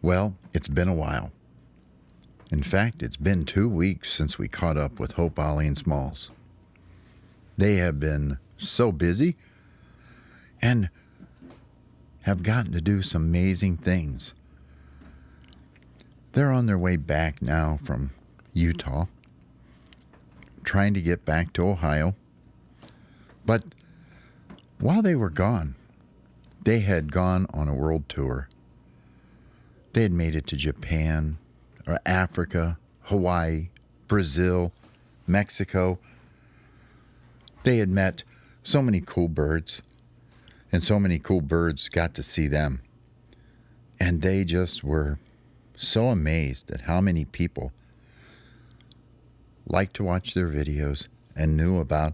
Well, it's been a while. In fact, it's been 2 weeks since we caught up with Hope, Ollie, and Smalls. They have been so busy and have gotten to do some amazing things. They're on their way back now from Utah, trying to get back to Ohio. But while they were gone, they had gone on a world tour. They had made it to Japan, or Africa, Hawaii, Brazil, Mexico. They had met so many cool birds, and so many cool birds got to see them. And they just were so amazed at how many people liked to watch their videos and knew about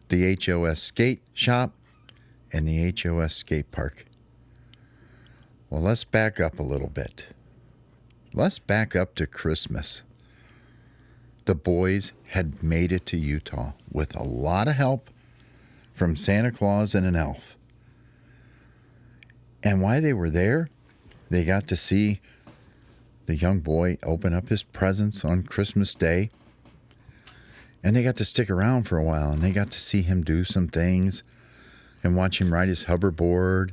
the HOS skate shop and the HOS skate park. Well, let's back up a little bit. Let's back up to Christmas. The boys had made it to Utah with a lot of help from Santa Claus and an elf. And while they were there, they got to see the young boy open up his presents on Christmas Day. And they got to stick around for a while, and they got to see him do some things and watch him ride his hoverboard.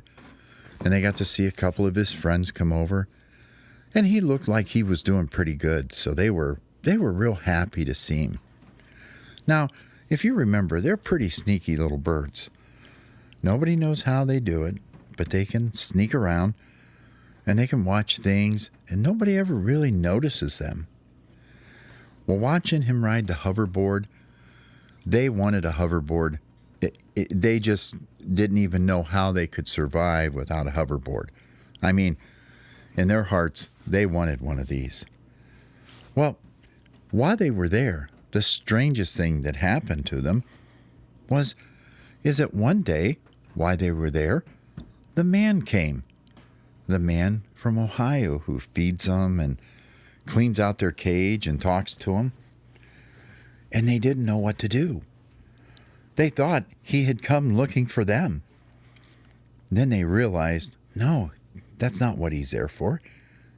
And they got to see a couple of his friends come over. And he looked like he was doing pretty good, so they were real happy to see him. Now, if you remember, they're pretty sneaky little birds. Nobody knows how they do it, but they can sneak around, and they can watch things, and nobody ever really notices them. Well, watching him ride the hoverboard, they wanted a hoverboard. They just didn't even know how they could survive without a hoverboard. I mean, in their hearts, they wanted one of these. Well, while they were there, the strangest thing that happened to them is that one day, while they were there, the man came. The man from Ohio who feeds them and cleans out their cage and talks to them. And they didn't know what to do. They thought he had come looking for them. Then they realized, no, that's not what he's there for.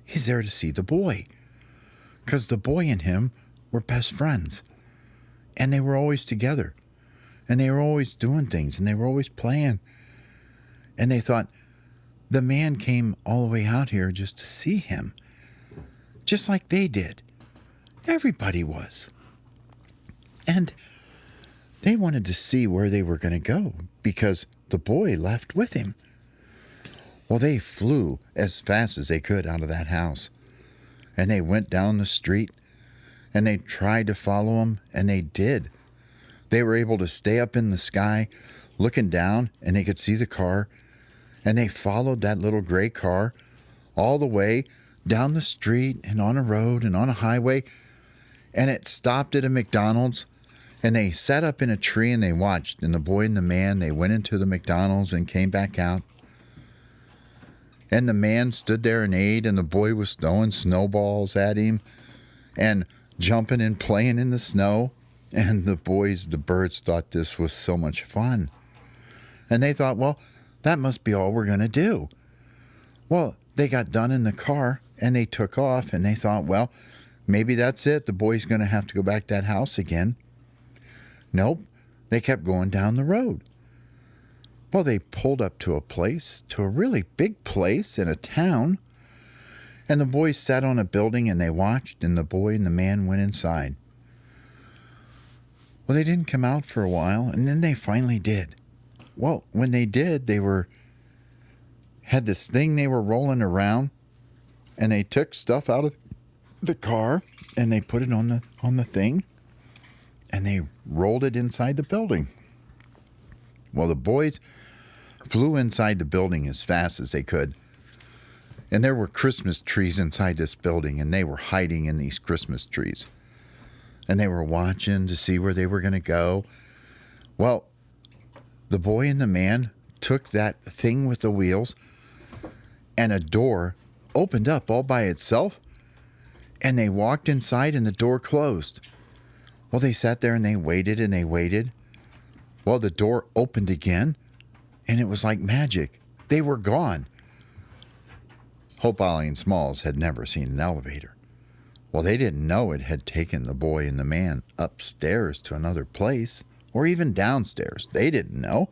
He's there to see the boy. Because the boy and him were best friends. And they were always together. And they were always doing things. And they were always playing. And they thought, the man came all the way out here just to see him. Just like they did. Everybody was. And they wanted to see where they were going to go because the boy left with him. Well, they flew as fast as they could out of that house. And they went down the street and they tried to follow him, and they did. They were able to stay up in the sky looking down, and they could see the car. And they followed that little gray car all the way down the street and on a road and on a highway. And it stopped at a McDonald's. And they sat up in a tree and they watched. And the boy and the man, they went into the McDonald's and came back out. And the man stood there and ate, and the boy was throwing snowballs at him and jumping and playing in the snow. And the birds thought this was so much fun. And they thought, well, that must be all we're going to do. Well, they got done in the car and they took off, and they thought, well, maybe that's it. The boy's going to have to go back to that house again. Nope, they kept going down the road. Well, they pulled up to a really big place in a town, and the boys sat on a building and they watched, and the boy and the man went inside. Well, they didn't come out for a while, and then they finally did. Well, when they did, they had this thing they were rolling around, and they took stuff out of the car and they put it on the thing. And they rolled it inside the building. Well, the boys flew inside the building as fast as they could. And there were Christmas trees inside this building, and they were hiding in these Christmas trees. And they were watching to see where they were going to go. Well, the boy and the man took that thing with the wheels, and a door opened up all by itself. And they walked inside, and the door closed. Well, they sat there and they waited and they waited. Well, the door opened again, and it was like magic. They were gone. Hope, Ollie, and Smalls had never seen an elevator. Well, they didn't know it had taken the boy and the man upstairs to another place, or even downstairs. They didn't know.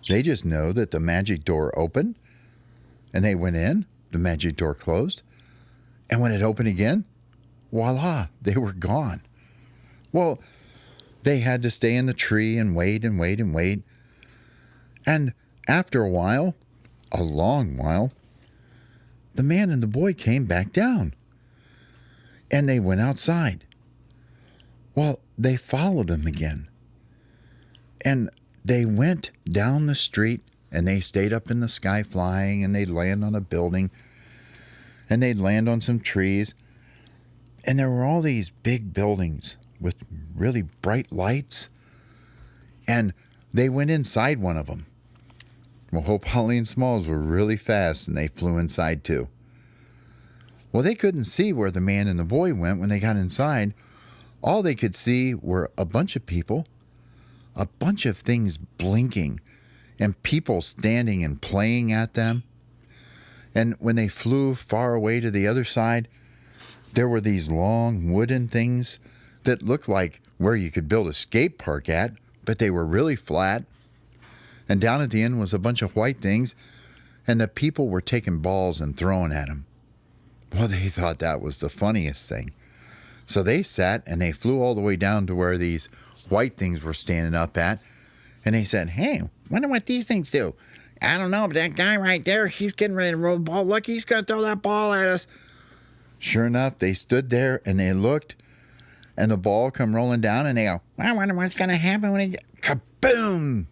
They just know that the magic door opened, and they went in, the magic door closed, and when it opened again, voila, they were gone. Well, they had to stay in the tree and wait and wait and wait. And after a while, a long while, the man and the boy came back down. And they went outside. Well, they followed him again. And they went down the street, and they stayed up in the sky flying, and they'd land on a building, and they'd land on some trees. And there were all these big buildings with really bright lights. And they went inside one of them. Well, Hope, Ollie, and Smalls were really fast, and they flew inside too. Well, they couldn't see where the man and the boy went when they got inside. All they could see were a bunch of people, a bunch of things blinking, and people standing and playing at them. And when they flew far away to the other side, there were these long wooden things that looked like where you could build a skate park at, but they were really flat. And down at the end was a bunch of white things, and the people were taking balls and throwing at them. Well, they thought that was the funniest thing. So they sat and they flew all the way down to where these white things were standing up at. And they said, "Hey, wonder what these things do." "I don't know, but that guy right there, he's getting ready to roll the ball. Look, he's going to throw that ball at us." Sure enough, they stood there and they looked, and the ball come rolling down, and they go, "I wonder what's going to happen when it..." Kaboom!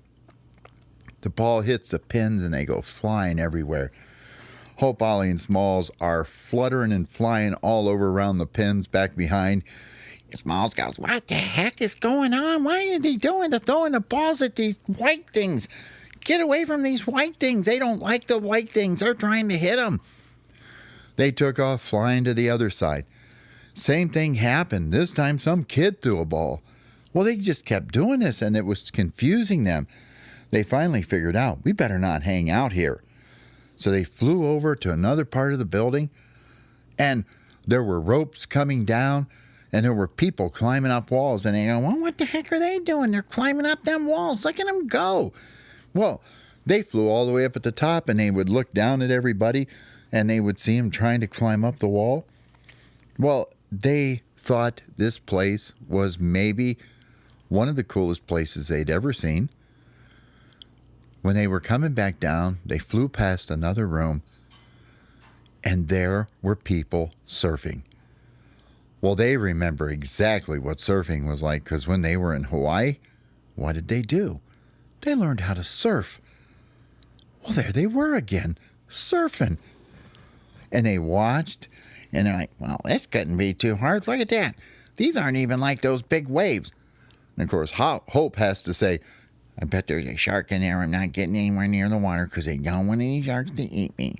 The ball hits the pins and they go flying everywhere. Hope, Ollie, and Smalls are fluttering and flying all over around the pins back behind. Smalls goes, "What the heck is going on? Why are they doing the throwing the balls at these white things? Get away from these white things. They don't like the white things. They're trying to hit them." They took off flying to the other side. Same thing happened. This time some kid threw a ball. Well, they just kept doing this, and it was confusing them. They finally figured out, we better not hang out here. So they flew over to another part of the building, and there were ropes coming down, and there were people climbing up walls. And they go, "Well, what the heck are they doing? They're climbing up them walls. Look at them go." Well, they flew all the way up at the top, and they would look down at everybody, and they would see them trying to climb up the wall. Well, they thought this place was maybe one of the coolest places they'd ever seen. When they were coming back down, they flew past another room, and there were people surfing. Well, they remember exactly what surfing was like, because when they were in Hawaii, what did they do? They learned how to surf. Well, there they were again, surfing. And they watched, and they're like, "Well, this couldn't be too hard. Look at that. These aren't even like those big waves." And, of course, Hope has to say, "I bet there's a shark in there. I'm not getting anywhere near the water because they don't want any sharks to eat me."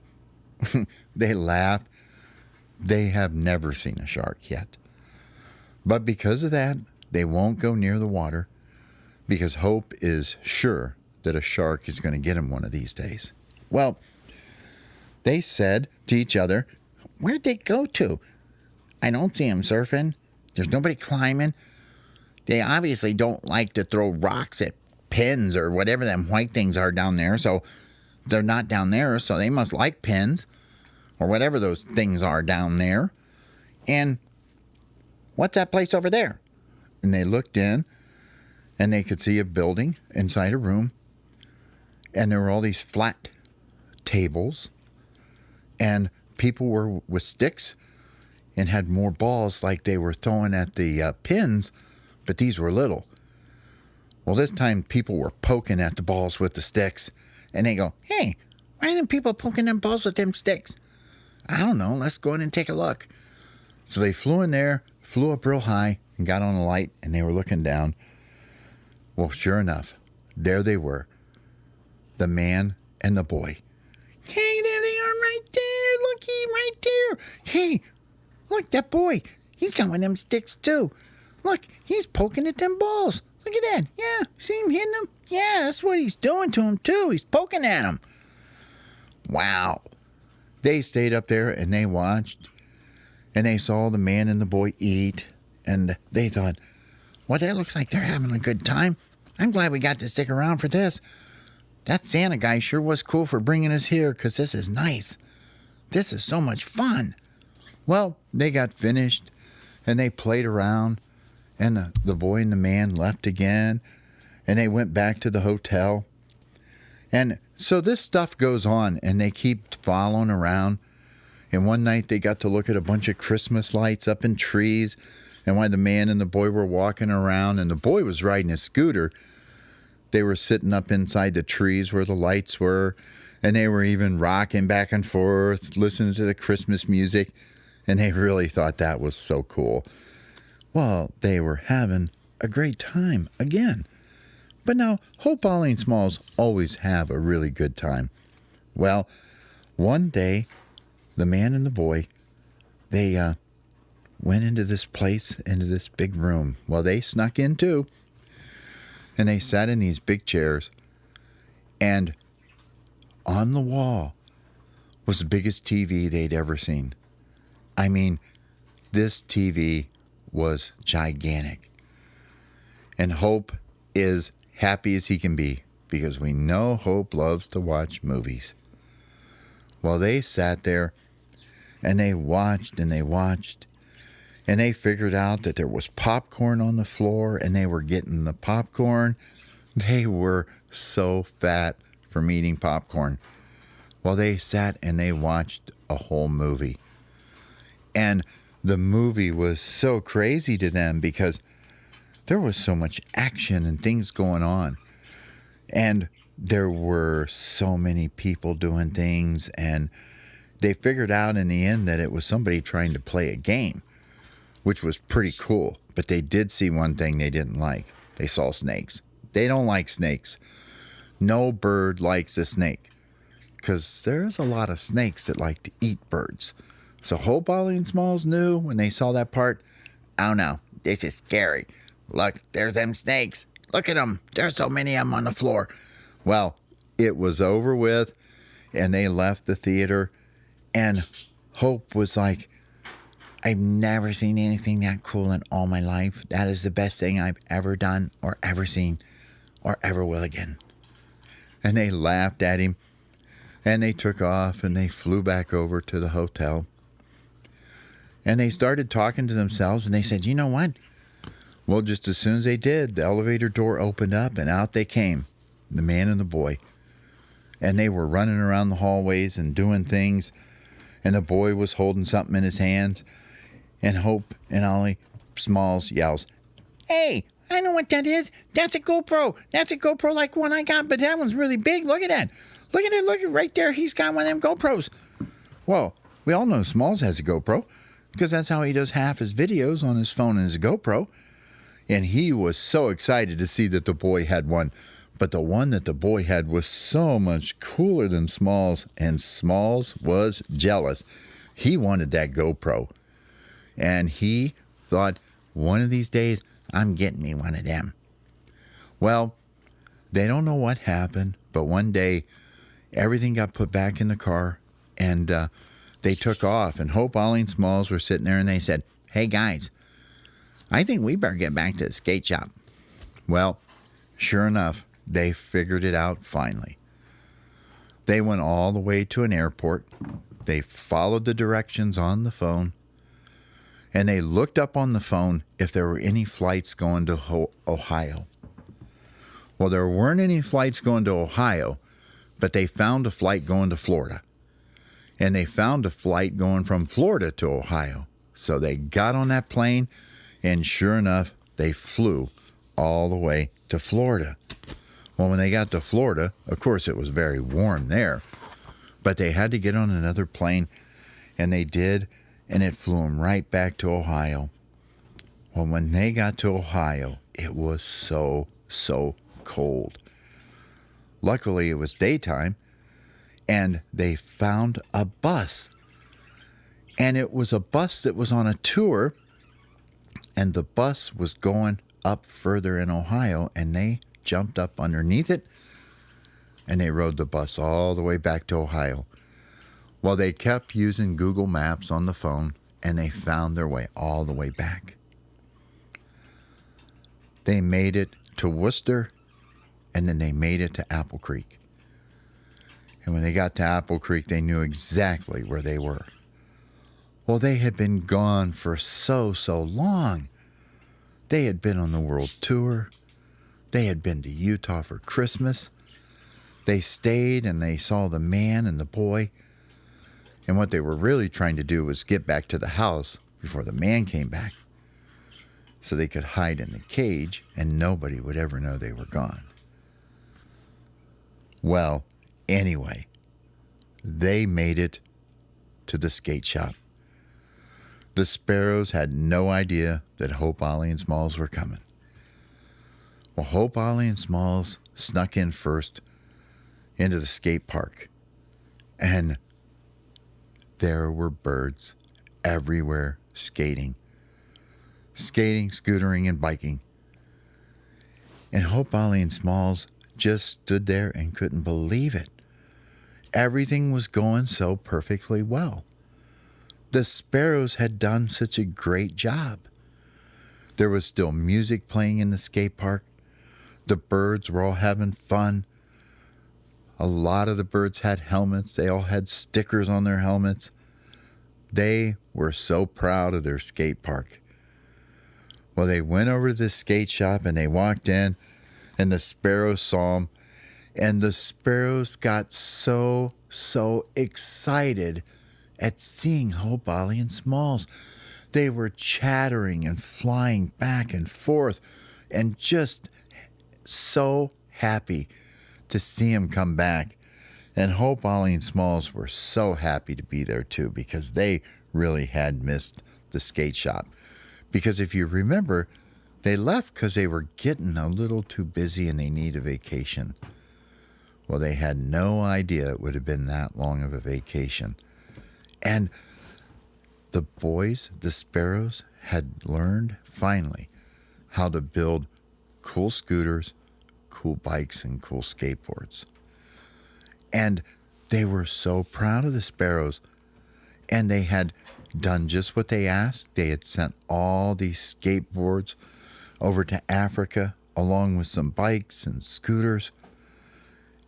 They laughed. They have never seen a shark yet. But because of that, they won't go near the water, because Hope is sure that a shark is going to get him one of these days. Well, they said to each other, "Where'd they go to? I don't see them surfing. There's nobody climbing. They obviously don't like to throw rocks at pins or whatever them white things are down there, so they're not down there, so they must like pins or whatever those things are down there. And what's that place over there?" And they looked in, and they could see a building inside a room, and there were all these flat tables, and people were with sticks and had more balls like they were throwing at the pins, but these were little. Well, this time people were poking at the balls with the sticks, and they go, "Hey, why are them people poking them balls with them sticks?" "I don't know. Let's go in and take a look." So they flew in there, flew up real high, and got on a light, and they were looking down. Well, sure enough, there they were, the man and the boy. "Hey, there they are right there. Looky, right there. Hey, look, that boy, he's got one of them sticks too. Look, he's poking at them balls. Look at that. Yeah, see him hitting them? Yeah, that's what he's doing to them too. He's poking at them." Wow. they stayed up there and they watched, and they saw the man and the boy eat, and they thought, well, that looks like they're having a good time. I'm glad we got to stick around for this. That Santa guy sure was cool for bringing us here, because this is nice. This is so much fun. Well, they got finished, and they played around, and the boy and the man left again, and they went back to the hotel. And so this stuff goes on, and they keep following around. And one night they got to look at a bunch of Christmas lights up in trees. And while the man and the boy were walking around, and the boy was riding a scooter, they were sitting up inside the trees where the lights were. And they were even rocking back and forth, listening to the Christmas music. And they really thought that was so cool. Well, they were having a great time again. But now, Hope, Ollie, and Smalls always have a really good time. Well, one day, the man and the boy, they went into this place, into this big room. Well, they snuck in too. And they sat in these big chairs. And on the wall was the biggest TV they'd ever seen. I mean, this TV was gigantic. And Hope is happy as he can be, because we know Hope loves to watch movies. Well, they sat there and they watched and they watched, and they figured out that there was popcorn on the floor, and they were getting the popcorn. They were so fat from eating popcorn. Well, they sat and they watched a whole movie. And the movie was so crazy to them because there was so much action and things going on. And there were so many people doing things. And they figured out in the end that it was somebody trying to play a game, which was pretty cool. But they did see one thing they didn't like. They saw snakes. They don't like snakes. No bird likes a snake, because there's a lot of snakes that like to eat birds. So Hope, Ollie, and Smalls knew when they saw that part, oh no, this is scary. Look, there's them snakes. Look at them. There's so many of them on the floor. Well, it was over with, and they left the theater, and Hope was like, I've never seen anything that cool in all my life. That is the best thing I've ever done or ever seen or ever will again. And they laughed at him, and they took off, and they flew back over to the hotel. And they started talking to themselves, and they said, you know what? Well, just as soon as they did, the elevator door opened up, and out they came, the man and the boy. And they were running around the hallways and doing things, and the boy was holding something in his hands. And Hope and Ollie, Smalls yells, hey, I know what that is. That's a GoPro. That's a GoPro like one I got, but that one's really big. Look at that. Look at it. Look at right there. He's got one of them GoPros. Well, we all know Smalls has a GoPro, because that's how he does half his videos on his phone and his GoPro. And he was so excited to see that the boy had one. But the one that the boy had was so much cooler than Smalls, and Smalls was jealous. He wanted that GoPro. And he thought, one of these days, I'm getting me one of them. Well, they don't know what happened, but one day, everything got put back in the car, and they took off. And Hope, Ollie, and Smalls were sitting there, and they said, hey, guys, I think we better get back to the skate shop. Well, sure enough, they figured it out finally. They went all the way to an airport. They followed the directions on the phone, and they looked up on the phone if there were any flights going to Ohio. Well, there weren't any flights going to Ohio, but they found a flight going to Florida. And they found a flight going from Florida to Ohio. So they got on that plane, and sure enough, they flew all the way to Florida. Well, when they got to Florida, of course, it was very warm there, but they had to get on another plane, and they did, and it flew them right back to Ohio. Well, when they got to Ohio, it was so cold. Luckily, it was daytime, and they found a bus. And it was a bus that was on a tour, and the bus was going up further in Ohio, and they jumped up underneath it, and they rode the bus all the way back to Ohio. Well, they kept using Google Maps on the phone, and they found their way all the way back. They made it to Worcester, and then they made it to Apple Creek. And when they got to Apple Creek, they knew exactly where they were. Well, they had been gone for so long. They had been on the world tour. They had been to Utah for Christmas. They stayed and they saw the man and the boy. And what they were really trying to do was get back to the house before the man came back, so they could hide in the cage and nobody would ever know they were gone. Well, anyway, they made it to the skate shop. The Sparrows had no idea that Hope, Ollie, and Smalls were coming. Well, Hope, Ollie, and Smalls snuck in first into the skate park, and there were birds everywhere skating, scootering, and biking. And Hope, Ollie, and Smalls just stood there and couldn't believe it. Everything was going so perfectly well. The Sparrows had done such a great job. There was still music playing in the skate park. The birds were all having fun. A lot of the birds had helmets. They all had stickers on their helmets. They were so proud of their skate park. Well, they went over to the skate shop and they walked in, and the Sparrows saw them. And the Sparrows got so excited at seeing Hope, Ollie, and Smalls. They were chattering and flying back and forth and just so happy to see him come back. And Hope, Ollie, and Smalls were so happy to be there too, because they really had missed the skate shop. Because if you remember, they left because they were getting a little too busy and they needed a vacation. Well, they had no idea it would have been that long of a vacation. And the boys, the Sparrows, had learned finally how to build cool scooters, cool bikes, and cool skateboards. And they were so proud of the Sparrows. And they had done just what they asked. They had sent all these skateboards over to Africa, along with some bikes and scooters.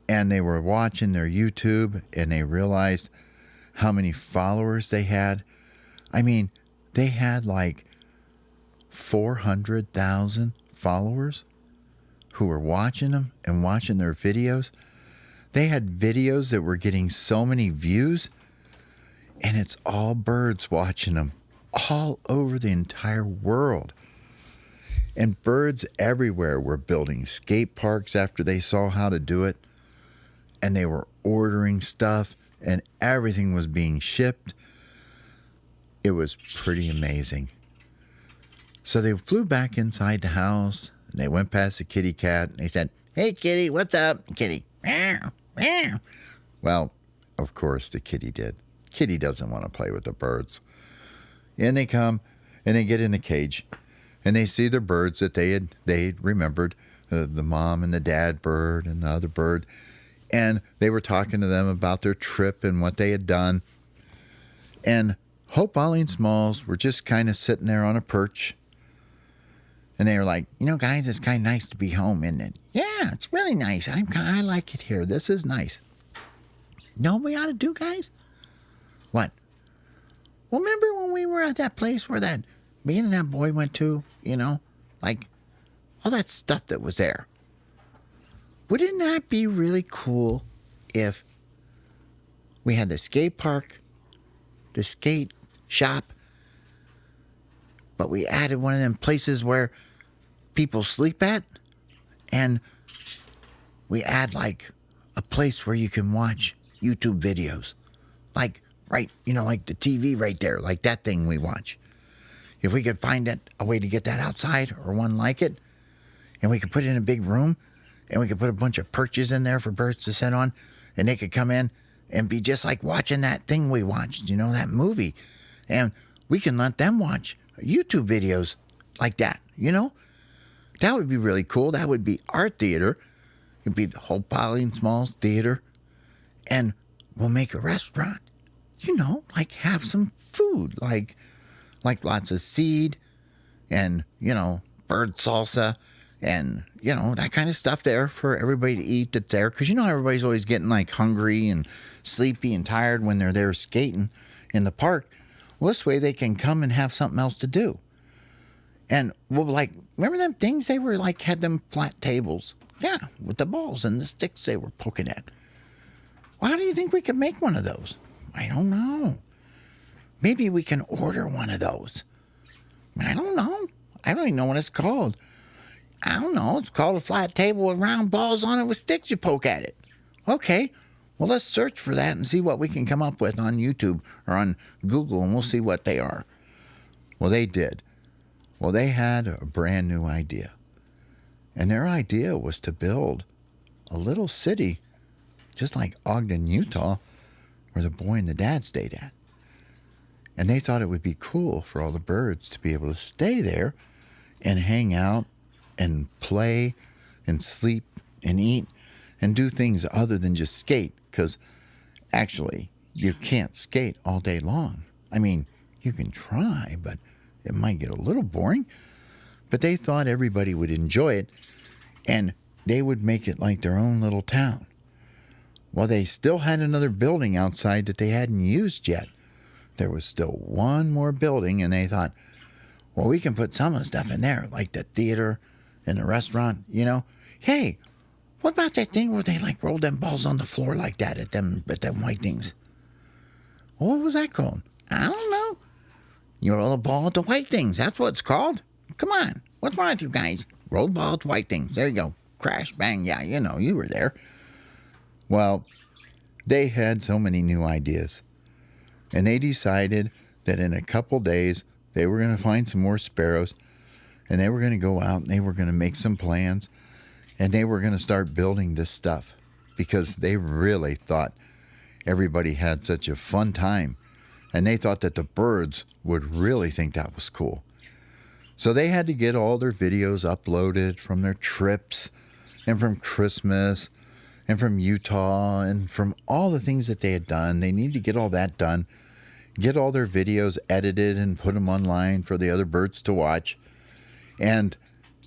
And they were watching their YouTube, and they realized how many followers they had. I mean, they had like 400,000 followers who were watching them and watching their videos. They had videos that were getting so many views, and it's all birds watching them all over the entire world. And birds everywhere were building skate parks after they saw how to do it. And they were ordering stuff, and everything was being shipped. It was pretty amazing. So they flew back inside the house, and they went past the kitty cat, and they said, "Hey, kitty, what's up?" Kitty, meow, meow. Well, of course the kitty did. Kitty doesn't want to play with the birds. And they come, and they get in the cage, and they see the birds that they had remembered, the mom and the dad bird and the other bird. And they were talking to them about their trip and what they had done. And Hope, Ollie, and Smalls were just kind of sitting there on a perch. And they were like, guys, it's kind of nice to be home, isn't it? Yeah, it's really nice. I like it here. This is nice. You know what we ought to do, guys? What? Well, remember when we were at that place where me and that boy went to, like all that stuff that was there? Wouldn't that be really cool if we had the skate park, the skate shop, but we added one of them places where people sleep at, and we add like a place where you can watch YouTube videos, like like the TV right there, like that thing we watch. If we could find a way to get that outside or one like it, and we could put it in a big room, and we could put a bunch of perches in there for birds to sit on, and they could come in and be just like watching that thing we watched, that movie. And we can let them watch YouTube videos like that, That would be really cool. That would be our theater. It'd be the whole Ollie and Smalls theater. And we'll make a restaurant. like have some food, like lots of seed and, bird salsa and, that kind of stuff there for everybody to eat that's there. Because, everybody's always getting like hungry and sleepy and tired when they're there skating in the park. Well, this way they can come and have something else to do. And, remember them things they were had them flat tables? Yeah, with the balls and the sticks they were poking at. Well, how do you think we could make one of those? I don't know. Maybe we can order one of those. I don't know. I don't even know what it's called. I don't know. It's called a flat table with round balls on it with sticks you poke at it. Okay. Well, let's search for that and see what we can come up with on YouTube or on Google, and we'll see what they are. Well, they did. Well, they had a brand new idea. And their idea was to build a little city just like Ogden, Utah, where the boy and the dad stayed at. And they thought it would be cool for all the birds to be able to stay there and hang out and play and sleep and eat and do things other than just skate, because actually you can't skate all day long. I mean, you can try, but it might get a little boring. But they thought everybody would enjoy it and they would make it like their own little town. Well, they still had another building outside that they hadn't used yet. There was still one more building, and they thought, well, we can put some of the stuff in there, like the theater and the restaurant, Hey, what about that thing where they rolled them balls on the floor like that at them white things? Well, what was that called? I don't know. You roll a ball at the white things. That's what it's called. Come on. What's wrong with you guys? Roll the ball at the white things. There you go. Crash, bang. Yeah, you were there. Well, they had so many new ideas. And they decided that in a couple days, they were going to find some more sparrows. And they were going to go out and they were going to make some plans. And they were going to start building this stuff. Because they really thought everybody had such a fun time. And they thought that the birds would really think that was cool. So they had to get all their videos uploaded from their trips and from Christmas and from Utah and from all the things that they had done. They needed to get all that done, get all their videos edited and put them online for the other birds to watch. And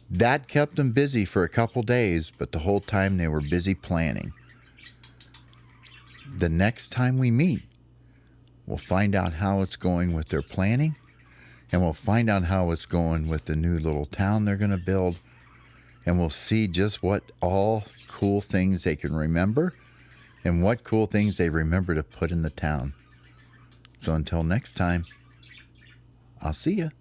that kept them busy for a couple days, but the whole time they were busy planning. The next time we meet, we'll find out how it's going with their planning, and we'll find out how it's going with the new little town they're going to build, and we'll see just what all cool things they can remember and what cool things they remember to put in the town. So until next time, I'll see you.